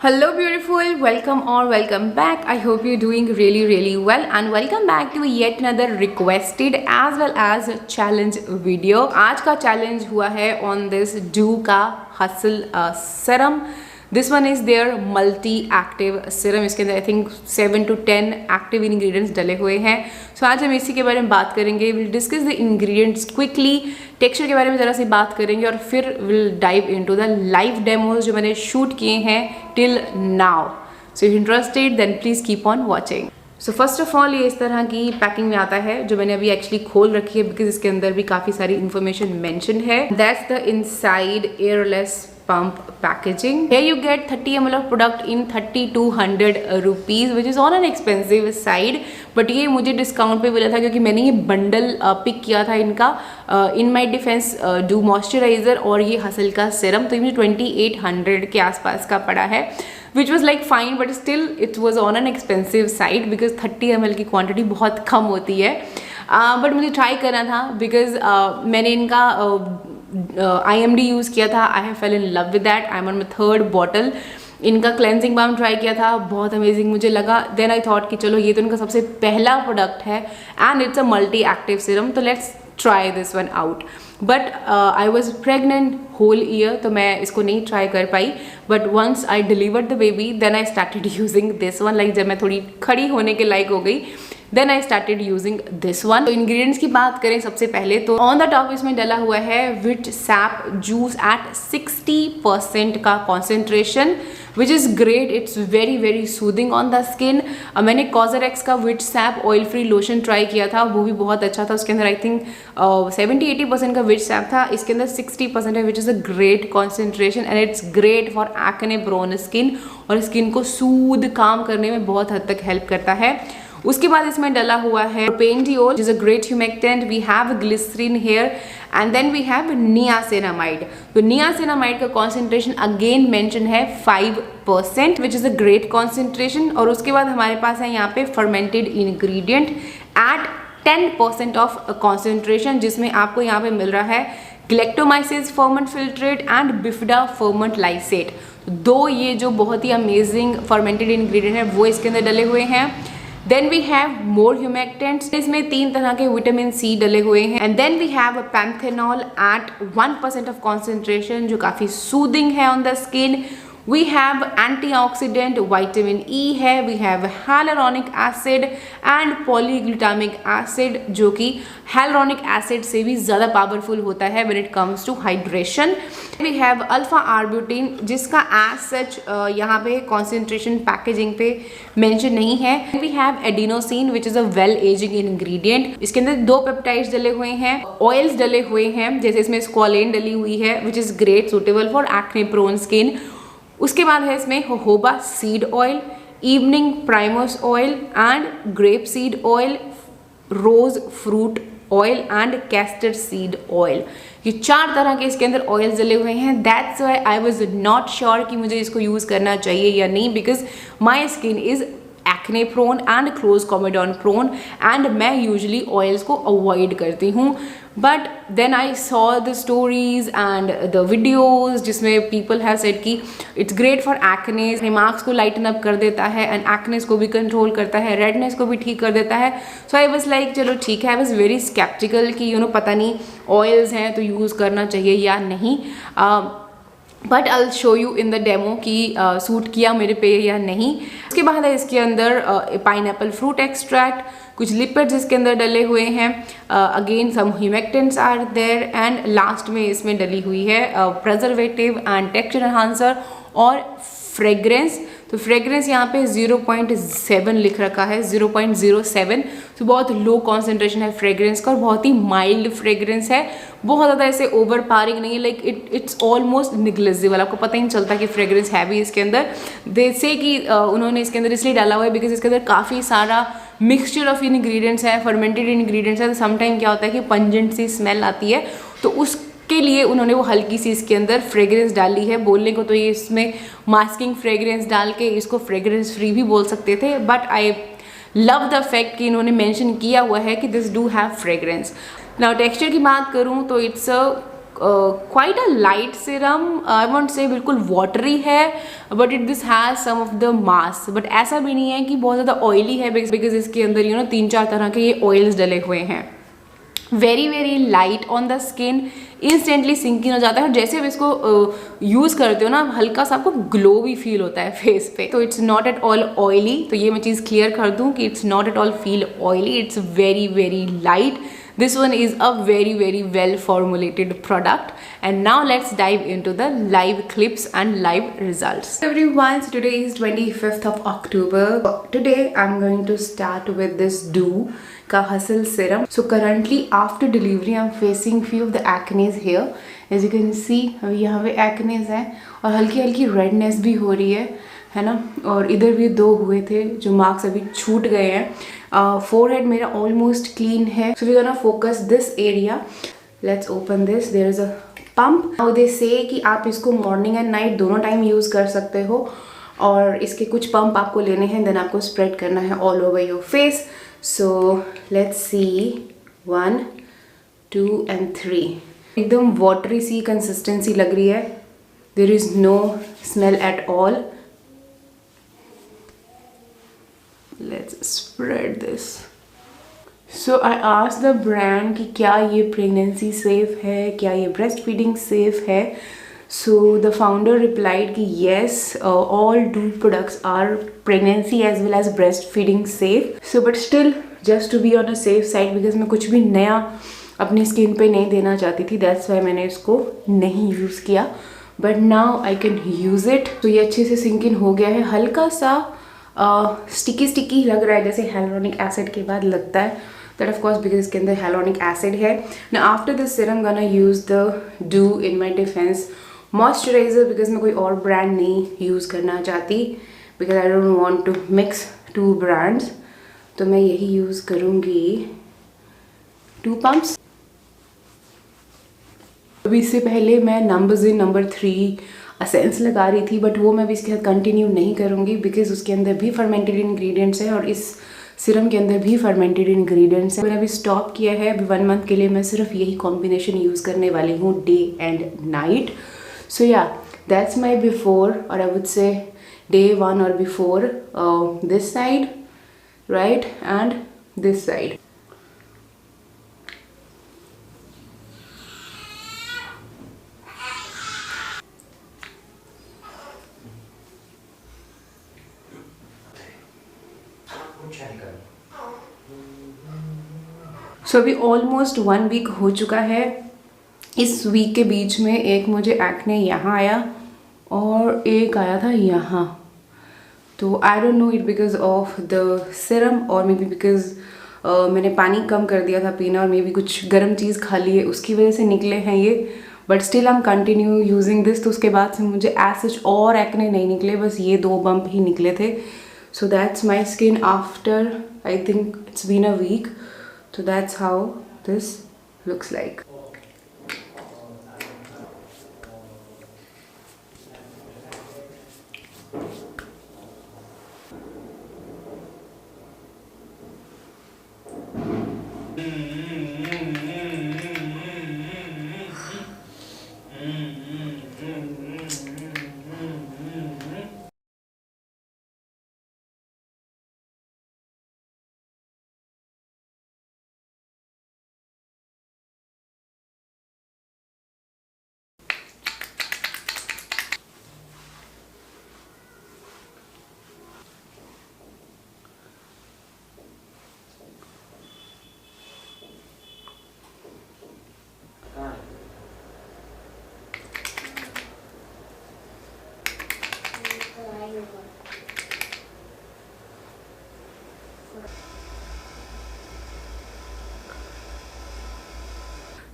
Hello beautiful, welcome or welcome back. I hope you're doing really well and welcome back to yet another requested as well as challenge video. आज का challenge हुआ है on this Doo का Hustle serum. This one is their multi-active serum. इसके अंदर I think 7 to 10 active ingredients डले हुए हैं. So आज हम इसी के बारे में बात करेंगे. We'll discuss the ingredients quickly. Texture के बारे में ज़रा सी बात करेंगे और फिर will dive into the live demos जो मैंने शूट किए हैं till now. So if interested then please keep on watching. So first of all ये इस तरह की पैकिंग में आता है जो मैंने अभी एक्चुअली खोल रखी है बिकॉज इसके अंदर भी काफ़ी सारी इन्फॉर्मेशन मेंशन है. That's the inside airless pump packaging. Here you get 30 ml of product in 3200 rupees which is on an expensive side, but ये मुझे डिस्काउंट पे मिला था क्योंकि मैंने ये बंडल पिक किया था इनका इन माई डिफेंस डू मॉइस्चराइजर और ये हसल का सीरम. तो ये मुझे 2800 के आसपास का पड़ा है which was like fine but still it was on an expensive side because 30 ml की क्वान्टिटी बहुत कम होती है. बट मुझे ट्राई करना था बिकॉज मैंने इनका IMD यूज़ किया था. I have fail in love with that. I am on my third bottle. इनका क्लेंजिंग बाम ट्राई किया था, बहुत अमेजिंग मुझे लगा. देन आई थॉट कि चलो ये तो इनका सबसे पहला प्रोडक्ट है and it's a multi active serum, तो let's try this one out. But I was pregnant whole year तो मैं इसको नहीं ट्राई कर पाई. But once I delivered the baby then I started using this one. Like जब मैं थोड़ी खड़ी होने के लायक हो गई then I started using this one. तो इंग्रेडिएंट्स की बात करें सबसे पहले तो ऑन द टॉप इसमें डला हुआ है विट सैप जूस एट 60% का concentration which is great. It's very soothing on the skin. मैंने कॉजरेक्स का विट सैप ऑयल फ्री लोशन ट्राई किया था, वो भी बहुत अच्छा था. उसके अंदर आई थिंक 70-80% का विट सैप था. इसके अंदर 60% है which is a great concentration and it's great for acne prone skin और स्किन को सूद काम करने में बहुत हद तक हेल्प करता है. उसके बाद इसमें डला हुआ है pendiol is a great humectant. We have glycerin here and then we have niacinamide. तो नियासिनामाइड का कॉन्सेंट्रेशन अगेन मेंशन है 5% which is a great concentration. और उसके बाद हमारे पास है यहाँ पे fermented ingredient at 10% of concentration जिसमें आपको यहाँ पे मिल रहा है galactomyces ferment filtrate and bifida ferment lysate. दो ये जो बहुत ही अमेजिंग फर्मेंटेड इंग्रेडिएंट है वो इसके अंदर डले हुए हैं. Then we have more humectants. इसमें 3 तरह के विटामिन सी डले हुए हैं. And then we have panthenol at 1% of concentration जो काफ़ी सूदिंग है on the skin. We have antioxidant vitamin E है. We have hyaluronic acid and polyglutamic acid जो कि हाइलुरोनिक एसिड से भी ज़्यादा पावरफुल होता है when it comes to hydration. We have alpha arbutin जिसका एज सच यहाँ पे कॉन्सेंट्रेशन पैकेजिंग पे मेंशन नहीं है. We have adenosine which is a well aging ingredient. इसके अंदर 2 पेप्टाइड्स डले हुए हैं, ऑयल्स डले हुए हैं जैसे इसमें स्क्वालेन डली हुई है which is great suitable for acne prone skin. उसके बाद है इसमें jojoba seed oil, evening primrose oil and grape seed oil, rose fruit oil and castor seed oil. ये 4 तरह के इसके अंदर ऑयल्स डले हुए हैं. That's why I was not sure कि मुझे इसको यूज़ करना चाहिए या नहीं because my skin is acne prone and close comedone prone एंड मैं यूजली ऑयल्स को अवॉइड करती हूँ. But then I saw the stories and the videos जिसमें पीपल हैव सेड कि it's great for acne, remarks को लाइटन अप कर देता है एंड एक्नेस को भी कंट्रोल करता है, रेडनेस को भी ठीक कर देता है. सो आई वाज लाइक चलो ठीक है. आई वाज वेरी स्केप्टिकल कि पता नहीं ऑयल्स हैं तो यूज़ करना चाहिए या नहीं. But I show you in the demo कि सूट किया मेरे पे या नहीं. उसके बाद है इसके अंदर पाइनएप्पल फ्रूट एक्सट्रैक्ट, कुछ लिपिड्स इसके अंदर डले हुए हैं. Again some humectants are there and last में इसमें डली हुई है प्रिजर्वेटिव एंड टेक्सचर एनहांसर और फ्रेग्रेंस. तो फ्रेग्रेंस यहाँ पे 0.7 लिख रखा है, 0.07. तो बहुत लो कॉन्सेंट्रेशन है फ्रेग्रेंस का और बहुत ही माइल्ड फ्रेग्रेंस है. बहुत ज़्यादा ऐसे ओवर पारिंग नहीं है. Like it's almost negligible. आपको पता ही नहीं चलता कि फ्रेग्रेंस है भी इसके अंदर. जैसे कि उन्होंने इसके अंदर इसलिए डाला हुआ है बिकॉज इसके अंदर काफ़ी सारा मिक्सचर ऑफ इंग्रेडिएंट्स है, फर्मेंटेड इंग्रेडिएंट्स है. तो समटाइम क्या होता है कि पंजेंट सी स्मेल आती है तो उस के लिए उन्होंने वो हल्की सी इसके अंदर फ्रेग्रेंस डाली है. बोलने को तो ये इसमें मास्किंग फ्रेग्रेंस डाल के इसको फ्रेग्रेंस फ्री भी बोल सकते थे but I love the fact कि इन्होंने मेंशन किया हुआ है कि this do have fragrance. Now texture की बात करूँ तो it's a quite a light serum, I want say बिल्कुल वाटरी है, but it this has some of the mass, but ऐसा भी नहीं है कि बहुत ज़्यादा ऑयली है, बिकॉज इसके अंदर 3-4 तरह के ये ऑयल्स डले हुए हैं। Very very light on the skin, instantly sink in हो जाता है, और जैसे आप इसको यूज़ करते हो ना, हल्का सा आपको ग्लो भी फील होता है फेस पे। तो it's not at all oily, तो ये मैं चीज़ क्लियर कर दूँ कि it's not at all feel oily, it's very very light. This one is a very very well formulated product. And now let's dive into the live clips and live results. Everyone, so today is 25th of October. Today I'm going to start with this Doux ka Hustle Serum. So currently after delivery I'm facing few of the acne here. As you can see, अभी यहाँ पे acne है और हल्की हल्की redness भी हो रही है ना, और इधर भी 2 हुए थे जो मार्क्स अभी छूट गए हैं। फोरहेड मेरा ऑलमोस्ट क्लीन है, so we gonna focus this area. Let's open this. There is a pump. Now they say कि आप इसको मॉर्निंग एंड नाइट दोनों टाइम यूज़ कर सकते हो, और इसके कुछ पंप आपको लेने हैं, देन आपको स्प्रेड करना है all over your face. So let's see 1, 2 and 3. एकदम वाटरी सी कंसिस्टेंसी लग रही है. There is no smell at all. Let's spread this. So I asked the brand कि क्या ये pregnancy safe है, क्या ये breastfeeding safe है. So the founder replied कि yes, all Doux products are pregnancy as well as breastfeeding safe. So but still just to be on a safe side, because मैं कुछ भी नया अपनी स्किन पे नहीं देना चाहती थी, that's why मैंने इसको नहीं यूज़ किया. But now I can use it. तो ये अच्छे से सिंक इन हो गया है. हल्का सा स्टिकी लग रहा है, जैसे hyaluronic acid के बाद लगता है. दैट ऑफ कोर्स बिकॉज इसके अंदर hyaluronic acid है. Now after this serum gonna use the Doux in my defense moisturizer, because मैं कोई और ब्रांड नहीं यूज़ करना चाहती, because I don't want to mix 2 brands. तो मैं यही यूज़ करूँगी 2 पम्प्स. अभी इससे पहले मैं नंबर 3 असेंस लगा रही थी, बट वो मैं भी इसके साथ कंटिन्यू नहीं करूँगी, बिकॉज उसके अंदर भी फर्मेंटेड इंग्रेडिएंट्स है और इस सीरम के अंदर भी फर्मेंटेड इंग्रेडिएंट्स है. मैंने अभी स्टॉप किया है. अभी 1 मंथ के लिए मैं सिर्फ यही कॉम्बिनेशन यूज़ करने वाली हूँ, डे एंड नाइट. सो या दैट्स माई बिफोर, और आई वुड से डे 1 और before this side right and this side. So अभी ऑलमोस्ट 1 वीक हो चुका है. इस वीक के बीच में एक मुझे एक्ने यहाँ आया और एक आया था यहाँ. तो I don't know it because of the serum, और मे बी बिकॉज मैंने पानी कम कर दिया था पीना, और मे बी कुछ गर्म चीज़ खा ली है, उसकी वजह से निकले हैं ये. But still I am continue using this. तो उसके बाद से मुझे एज सच और एक्ने नहीं निकले, बस ये 2 बम्प ही निकले थे. So that's my skin after, I think it's been a week. So that's how this looks like.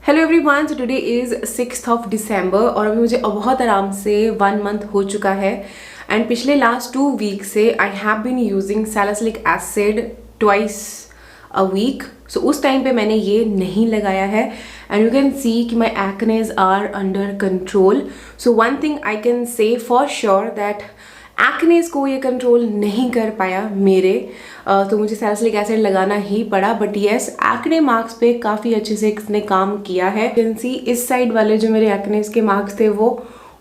Hello everyone, so today is 6th of December और अभी मुझे बहुत आराम से 1 मंथ हो चुका है. एंड पिछले लास्ट 2 वीक से I have been using salicylic acid twice a week. So उस टाइम पे मैंने ये नहीं लगाया है, एंड यू कैन सी कि my acnes are under control. So one thing I can say for sure that acnes को ये कंट्रोल नहीं कर पाया मेरे, तो मुझे सैलिसिलिक एसिड लगाना ही पड़ा। बट येस, एक्ने मार्क्स पे काफ़ी अच्छे से इसने काम किया है। कैन सी इस साइड वाले जो मेरे एक्नेस के मार्क्स थे वो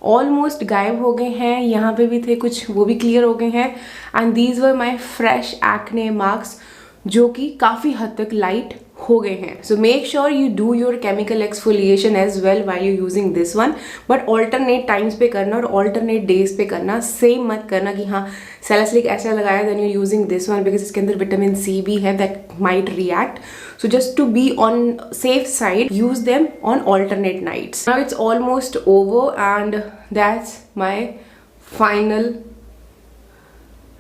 ऑलमोस्ट गायब हो गए हैं, यहाँ पे भी थे कुछ, वो भी क्लियर हो गए हैं। And these were my fresh acne marks जो कि काफ़ी हद तक लाइट हो गए हैं। So make sure you do your chemical exfoliation as well while you using this one, but alternate times पे करना और ऑल्टरनेट डेज पे करना। सेम मत करना कि हाँ सैलिसिलिक एसिड लगाया then you using this one, because इसके अंदर विटामिन सी भी है that might react. So just to be on safe side, use them on alternate nights. Now it's almost over and that's my final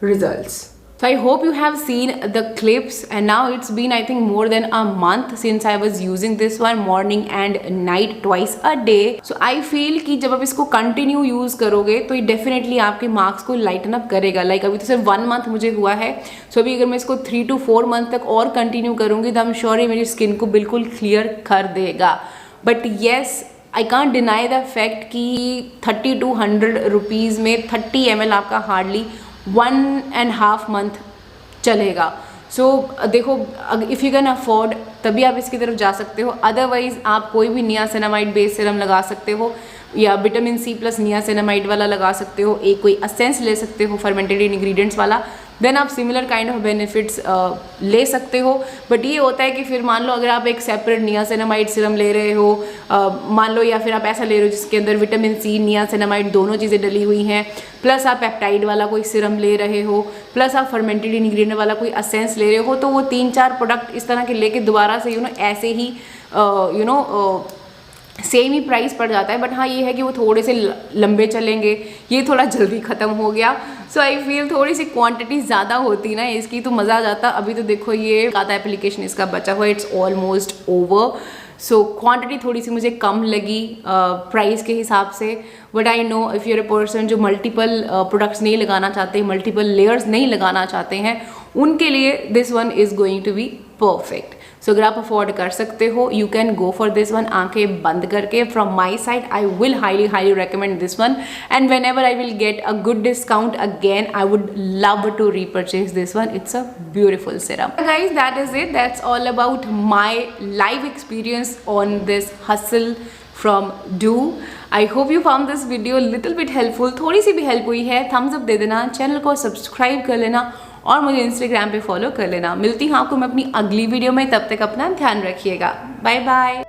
results. So I hope you have seen the clips, and now it's been I think more than a month since I was using this one morning and night twice a day. So I feel कि जब आप इसको continue use करोगे तो ये definitely आपके marks को lighten up करेगा। लाइक अभी तो सिर्फ 1 मंथ मुझे हुआ है, सो अभी अगर मैं इसको 3 to 4 मंथ तक और कंटिन्यू करूंगी तो आई एम श्योर ये मेरी स्किन को बिल्कुल क्लियर कर देगा। But yes, I can't deny the fact कि 30 to 100 रुपीज़ में 30 ml आपका हार्डली 1.5 मंथ चलेगा। सो देखो, इफ़ यू कैन अफोर्ड तभी आप इसकी तरफ जा सकते हो, अदरवाइज आप कोई भी नियासिनामाइड बेस सीरम लगा सकते हो या विटामिन सी प्लस नियासिनामाइड वाला लगा सकते हो, एक कोई असेंस ले सकते हो फर्मेंटेड इंग्रेडिएंट्स वाला, देन आप सिमिलर काइंड ऑफ बेनिफिट्स ले सकते हो। बट ये होता है कि फिर मान लो अगर आप एक सेपरेट नियासिनामाइड सीरम ले रहे हो, मान लो, या फिर आप ऐसा ले रहे हो जिसके अंदर विटामिन सी नियासिनामाइड दोनों चीज़ें डली हुई हैं, प्लस आप पेप्टाइड वाला कोई सीरम ले रहे हो, प्लस आप फर्मेंटेड इंग्रेडिएंट वाला कोई असेंस ले रहे हो, तो वो 3-4 प्रोडक्ट इस तरह के लेके दोबारा से ऐसे ही सेम ही प्राइस पड़ जाता है। बट हाँ ये है कि वो थोड़े से लंबे चलेंगे, ये थोड़ा जल्दी ख़त्म हो गया। सो आई फील थोड़ी सी क्वांटिटी ज़्यादा होती ना इसकी तो मज़ा आ जाता। अभी तो देखो ये आधा एप्लीकेशन इसका बचा हुआ, it's almost over. So quantity थोड़ी सी मुझे कम लगी प्राइस के हिसाब से। But I know if you're a person जो मल्टीपल प्रोडक्ट्स नहीं लगाना चाहते, मल्टीपल लेयर्स नहीं लगाना चाहते हैं, उनके लिए this one is going to be perfect. So अगर आप अफोर्ड कर सकते हो, you can go for this one आंखें बंद करके। From my side I will highly recommend this one, and whenever I will get a good discount again I would love to repurchase this one. It's a beautiful serum. Guys that is it, that's all about my live experience on this hustle from do. I hope you found this video little bit helpful. थोड़ी सी भी help हुई है, Thums up दे देना, channel को subscribe कर लेना और मुझे इंस्टाग्राम पे फॉलो कर लेना। मिलती हूँ आपको मैं अपनी अगली वीडियो में, तब तक अपना ध्यान रखिएगा। Bye bye.